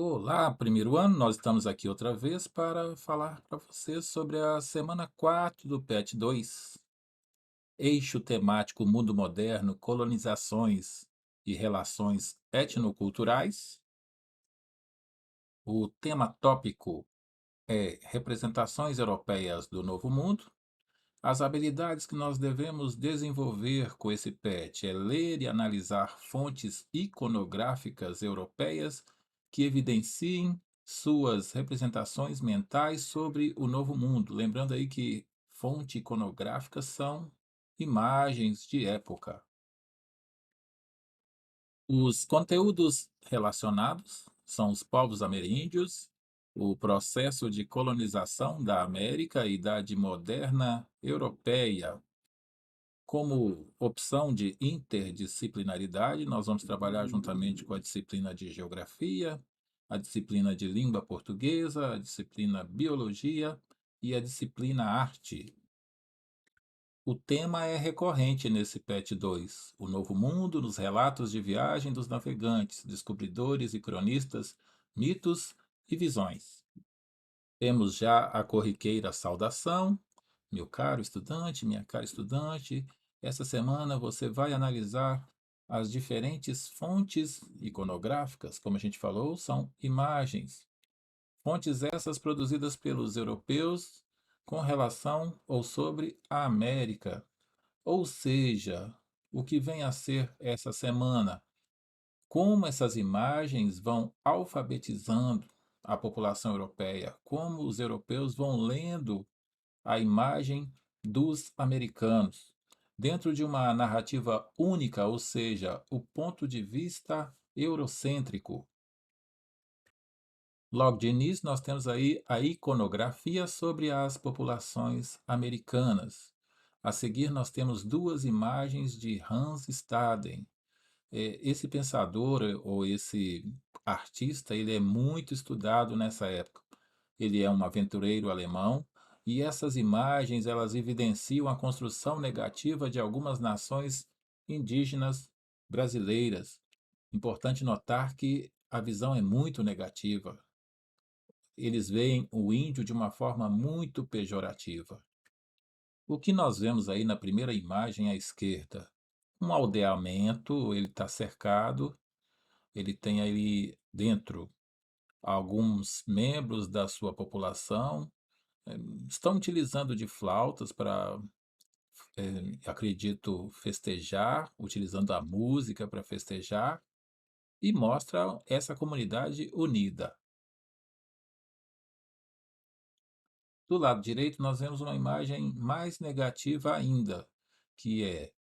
Olá, primeiro ano, nós estamos aqui outra vez para falar para vocês sobre a semana 4 do PET 2, eixo temático Mundo Moderno, Colonizações e Relações Etnoculturais. O tema tópico é Representações Europeias do Novo Mundo. As habilidades que nós devemos desenvolver com esse PET é ler e analisar fontes iconográficas europeias que evidenciem suas representações mentais sobre o Novo Mundo. Lembrando aí que fonte iconográfica são imagens de época. Os conteúdos relacionados são os povos ameríndios, o processo de colonização da América e Idade Moderna Europeia. Como opção de interdisciplinaridade, nós vamos trabalhar juntamente com a disciplina de Geografia, a disciplina de Língua Portuguesa, a disciplina Biologia e a disciplina Arte. O tema é recorrente nesse PET 2, o novo mundo nos relatos de viagem dos navegantes, descobridores e cronistas, mitos e visões. Temos já a corriqueira saudação. Meu caro estudante, minha cara estudante, essa semana você vai analisar as diferentes fontes iconográficas, como a gente falou, são imagens. Fontes essas produzidas pelos europeus com relação ou sobre a América. Ou seja, o que vem a ser essa semana? Como essas imagens vão alfabetizando a população europeia, como os europeus vão lendo a imagem dos americanos, dentro de uma narrativa única, ou seja, o ponto de vista eurocêntrico. Logo de início, nós temos aí a iconografia sobre as populações americanas. A seguir, nós temos duas imagens de Hans Staden. Esse pensador ou esse artista, ele é muito estudado nessa época. Ele é um aventureiro alemão e essas imagens elas evidenciam a construção negativa de algumas nações indígenas brasileiras. Importante notar que a visão é muito negativa. Eles veem o índio de uma forma muito pejorativa. O que nós vemos aí na primeira imagem à esquerda? Um aldeamento, ele está cercado, ele tem ali dentro alguns membros da sua população, estão utilizando de flautas para, acredito, festejar, utilizando a música para festejar, e mostra essa comunidade unida. Do lado direito, nós vemos uma imagem mais negativa ainda, que é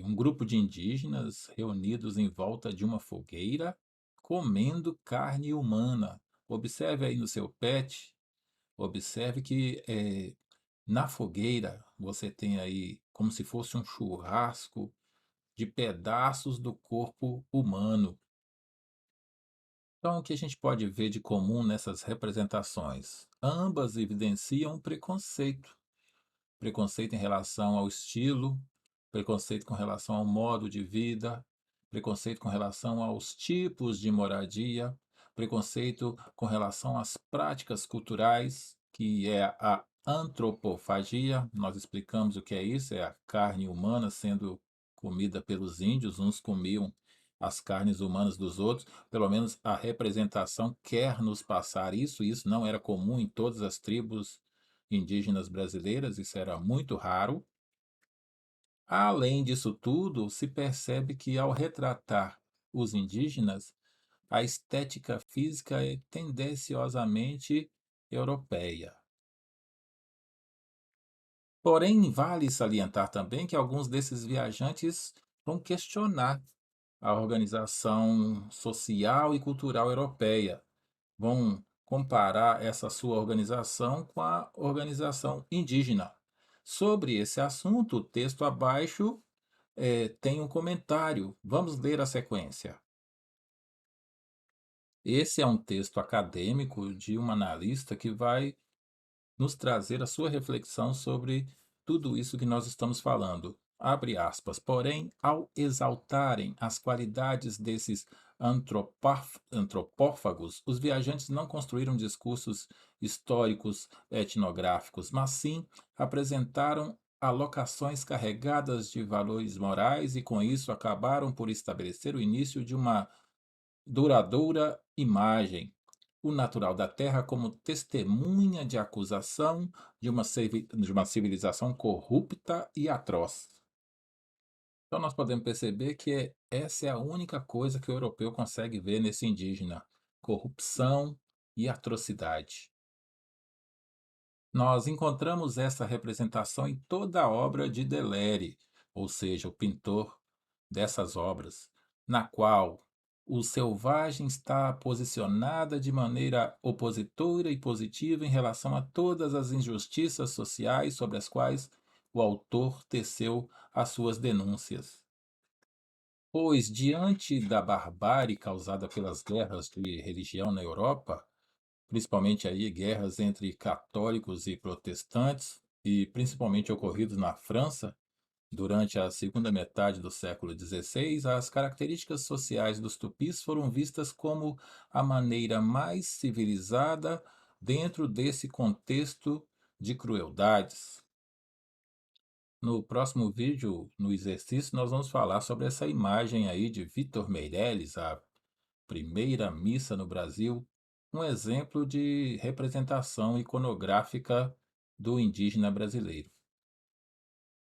um grupo de indígenas reunidos em volta de uma fogueira, comendo carne humana. Observe aí no seu pet, observe que na fogueira você tem aí como se fosse um churrasco de pedaços do corpo humano. Então, o que a gente pode ver de comum nessas representações? Ambas evidenciam preconceito. Preconceito em relação ao estilo, preconceito com relação ao modo de vida, preconceito com relação aos tipos de moradia, preconceito com relação às práticas culturais, que é a antropofagia. Nós explicamos o que é isso, é a carne humana sendo comida pelos índios, uns comiam as carnes humanas dos outros, pelo menos a representação quer nos passar isso, isso não era comum em todas as tribos indígenas brasileiras, isso era muito raro. Além disso tudo, se percebe que ao retratar os indígenas, a estética física é tendenciosamente europeia. Porém, vale salientar também que alguns desses viajantes vão questionar a organização social e cultural europeia, vão comparar essa sua organização com a organização indígena. Sobre esse assunto, o texto abaixo tem um comentário. Vamos ler a sequência. Esse é um texto acadêmico de um analista que vai nos trazer a sua reflexão sobre tudo isso que nós estamos falando. Abre aspas. Porém, ao exaltarem as qualidades desses antropófagos, os viajantes não construíram discursos históricos etnográficos, mas sim apresentaram alocações carregadas de valores morais e, com isso, acabaram por estabelecer o início de uma duradoura imagem, o natural da Terra como testemunha de acusação de uma civilização corrupta e atroz. Então nós podemos perceber que essa é a única coisa que o europeu consegue ver nesse indígena: corrupção e atrocidade. Nós encontramos essa representação em toda a obra de Deleuze, ou seja, o pintor dessas obras, na qual o selvagem está posicionada de maneira opositora e positiva em relação a todas as injustiças sociais sobre as quais o autor teceu as suas denúncias. Pois, diante da barbárie causada pelas guerras de religião na Europa, principalmente aí guerras entre católicos e protestantes, e principalmente ocorridos na França, durante a segunda metade do século XVI, as características sociais dos tupis foram vistas como a maneira mais civilizada dentro desse contexto de crueldades. No próximo vídeo, no exercício, nós vamos falar sobre essa imagem aí de Vitor Meirelles, a primeira missa no Brasil, um exemplo de representação iconográfica do indígena brasileiro.